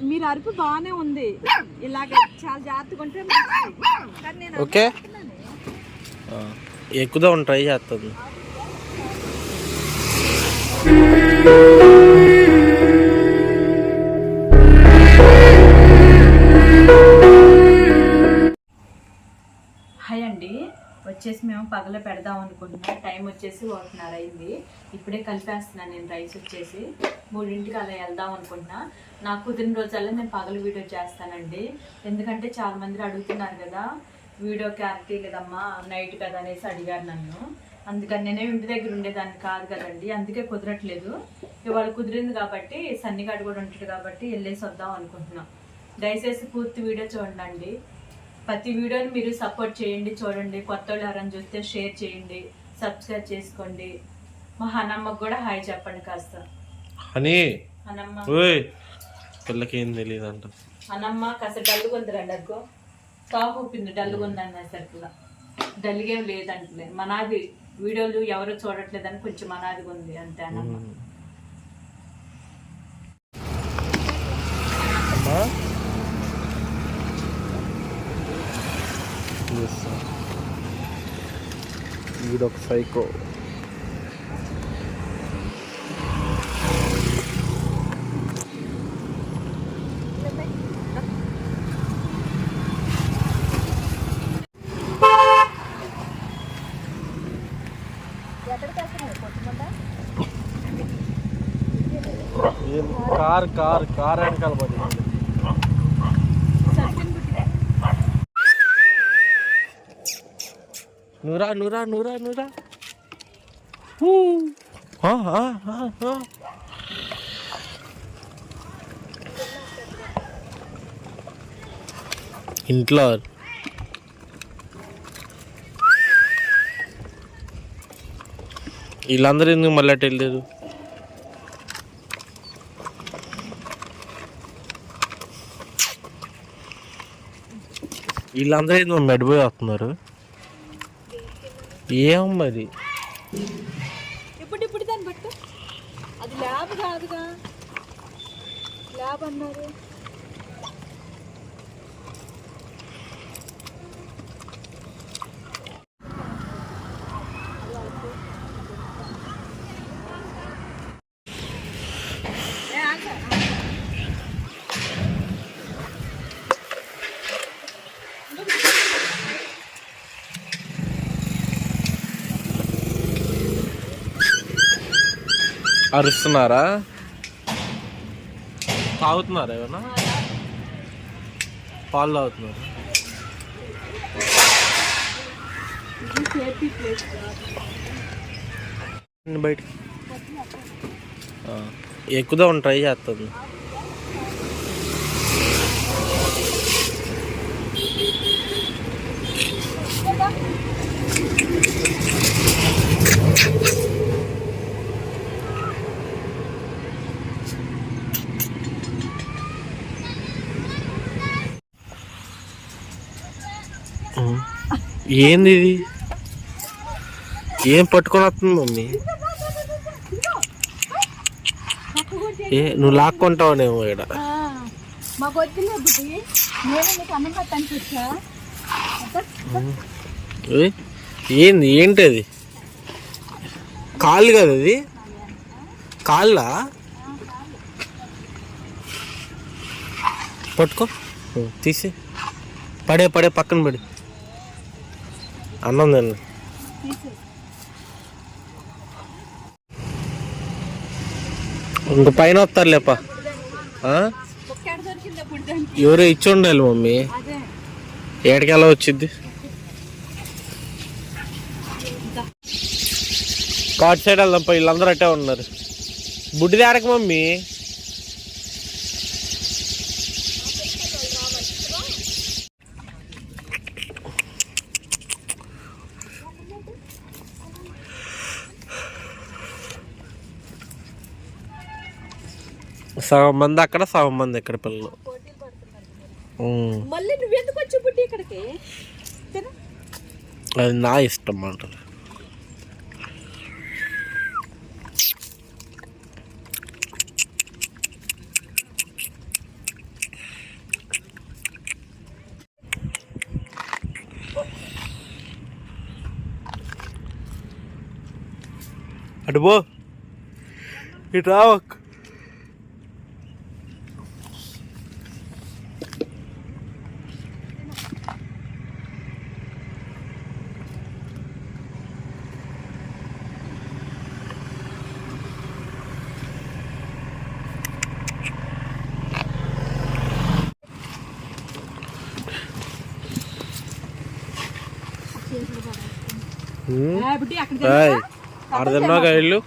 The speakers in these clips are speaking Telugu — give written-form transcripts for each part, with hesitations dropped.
మీరు అరుపు బాగానే ఉంది, ఇలాగ చాలా జాగ్రత్తగా ఉంటే ఓకే. ఎక్కుదాం ట్రై చేస్తుంది. హాయ్ అండి, వచ్చేసి మేము పగల పెడదాం అనుకుంటున్నాం. టైం వచ్చేసి 1:30 అయింది. ఇప్పుడే కలిపేస్తున్నాను నేను రైస్. వచ్చేసి 3ంటికి అలా వెళ్దాం అనుకుంటున్నా. నాకు కుదిరిన రోజల్లా నేను పగల వీడియో చేస్తానండి. ఎందుకంటే చాలా మంది అడుగుతున్నారు కదా, వీడియో క్లారిటీ లేదమ్మా నైట్ కదా అనేసి అడిగారు నన్ను. అందుకని నేనే ఇంటి దగ్గర ఉండేదాన్ని కాదు కదండి, అందుకే కుదరట్లేదు. ఇవాళ కుదిరింది కాబట్టి సన్నిగాడు కూడా ఉంటాడు కాబట్టి వెళ్ళేసి వద్దాం అనుకుంటున్నాం. దయచేసి పూర్తి వీడియో చూడండి. ప్రతి వీడియోని మీరు సపోర్ట్ చేయండి, చూడండి. కొత్త వాళ్ళు ఎవరైనా చూస్తే షేర్ చేయండి, సబ్స్క్రైబ్ చేసుకోండి. మా హనమ్మకు కూడా హాయ్ చెప్పండి కాస్త. హనమ్మ పిల్లకి ఏం తెలియదు అంట. హనమ్మ కాస్త డల్లుగా ఉంది రండి. అగ్గో టాప్ ఊపింది, డల్లుగా ఉంది అనేసరికి. డల్లుగా ఏం లేదంటే మనాది వీడియోలు ఎవరు చూడట్లేదని కొంచెం మనాదిగా ఉంది అంతే. అనమ్మ వీడొక సైకో. కార్ వెనకాల పడి నూరా ఇంట్లో వీళ్ళందరూ ఎందుకు మళ్ళీ అటు వెళ్ళలేదు? వీళ్ళందరూ ఎందుకు మెడిపోయి వస్తున్నారు? ఏం మరి ఇప్పుడు దాన్ని బట్టు అది ల్యాబ్ కాదుగా, ల్యాబ్ అన్నారు. అరుస్తున్నారా? తాగుతున్నారా? ఏమన్నా పాలు తాగుతున్నారు? బయటికి ఎక్కుదాం ట్రై చేస్తుంది. ఏంది ఇది? ఏం పట్టుకొని వస్తుంది మమ్మీ? నువ్వు లాక్కుంటావునేమో ఇక్కడ. ఏంటి అది? కాళ్ళు కదా అది? కాళ్ళ పట్టుకో, తీసి పడే పక్కన పడి అన్నం తిన్న. ఇంక పైన వస్తారు లేప. ఎవరో ఇచ్చి ఉండాలి మమ్మీ. ఏడికెలా వచ్చింది? కాట్ సైడ్ వెళ్దాం. వీళ్ళందరూ అట్టే ఉన్నారు. బుడ్డిది ఆడక మమ్మీ. సగం మంది అక్కడ, సగం మంది ఇక్కడ పిల్లలు. మళ్ళీ నువ్వెందుకు వచ్చి బుడ్డి ఇక్కడికి? అది నా ఇష్టం అంటారు. అటు పో ఇటు రావక్. అర్థమా ఇల్లు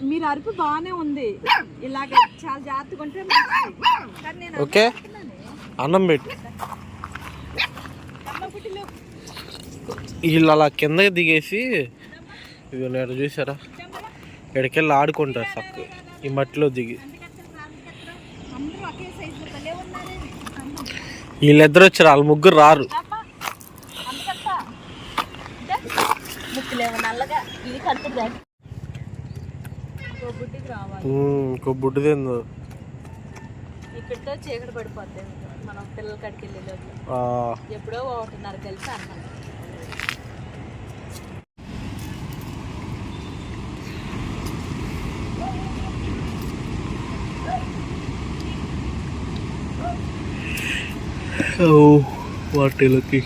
మీరు అరుపు బాగానే ఉంది, ఇలాగ చాలా జాగ్రత్తగా ఉంటే ఓకే. అన్నం పెట్టు. వీళ్ళు అలా కిందకి దిగేసి ఇవి నేను చూసారా ఎక్కడికెళ్ళి ఆడుకుంటారు చక్క ఈ మట్టిలో దిగి. వీళ్ళిద్దరు వచ్చారు, వాళ్ళ ముగ్గురు రారు. ఇంకో బుడ్డి తిందు ఇక్కడితో చీకటి పడిపోద్ది మనం పిల్లల కాడికి వెళ్ళే ఎప్పుడో 1:30 కలిసి అన్నాం. వాటిలోకి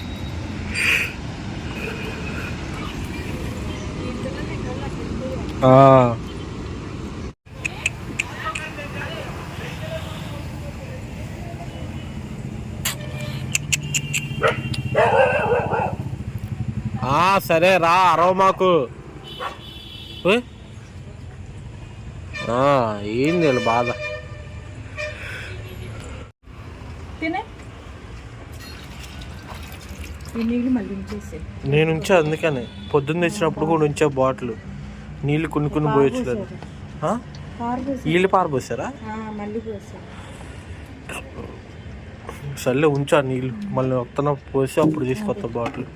సరే రా అరవ మాకు. ఏంది వీళ్ళు బాధ. నేను ఉంచా అందుకనే పొద్దున్న తెచ్చినప్పుడు కూడా ఉంచా బాటిల్. నీళ్ళు కొన్ని పోయొచ్చు. నీళ్ళు పారబోసారా? సర్లే ఉంచా నీళ్ళు, మళ్ళీ వస్తున్న పోసి అప్పుడు తీసుకొస్తా బాటిల్.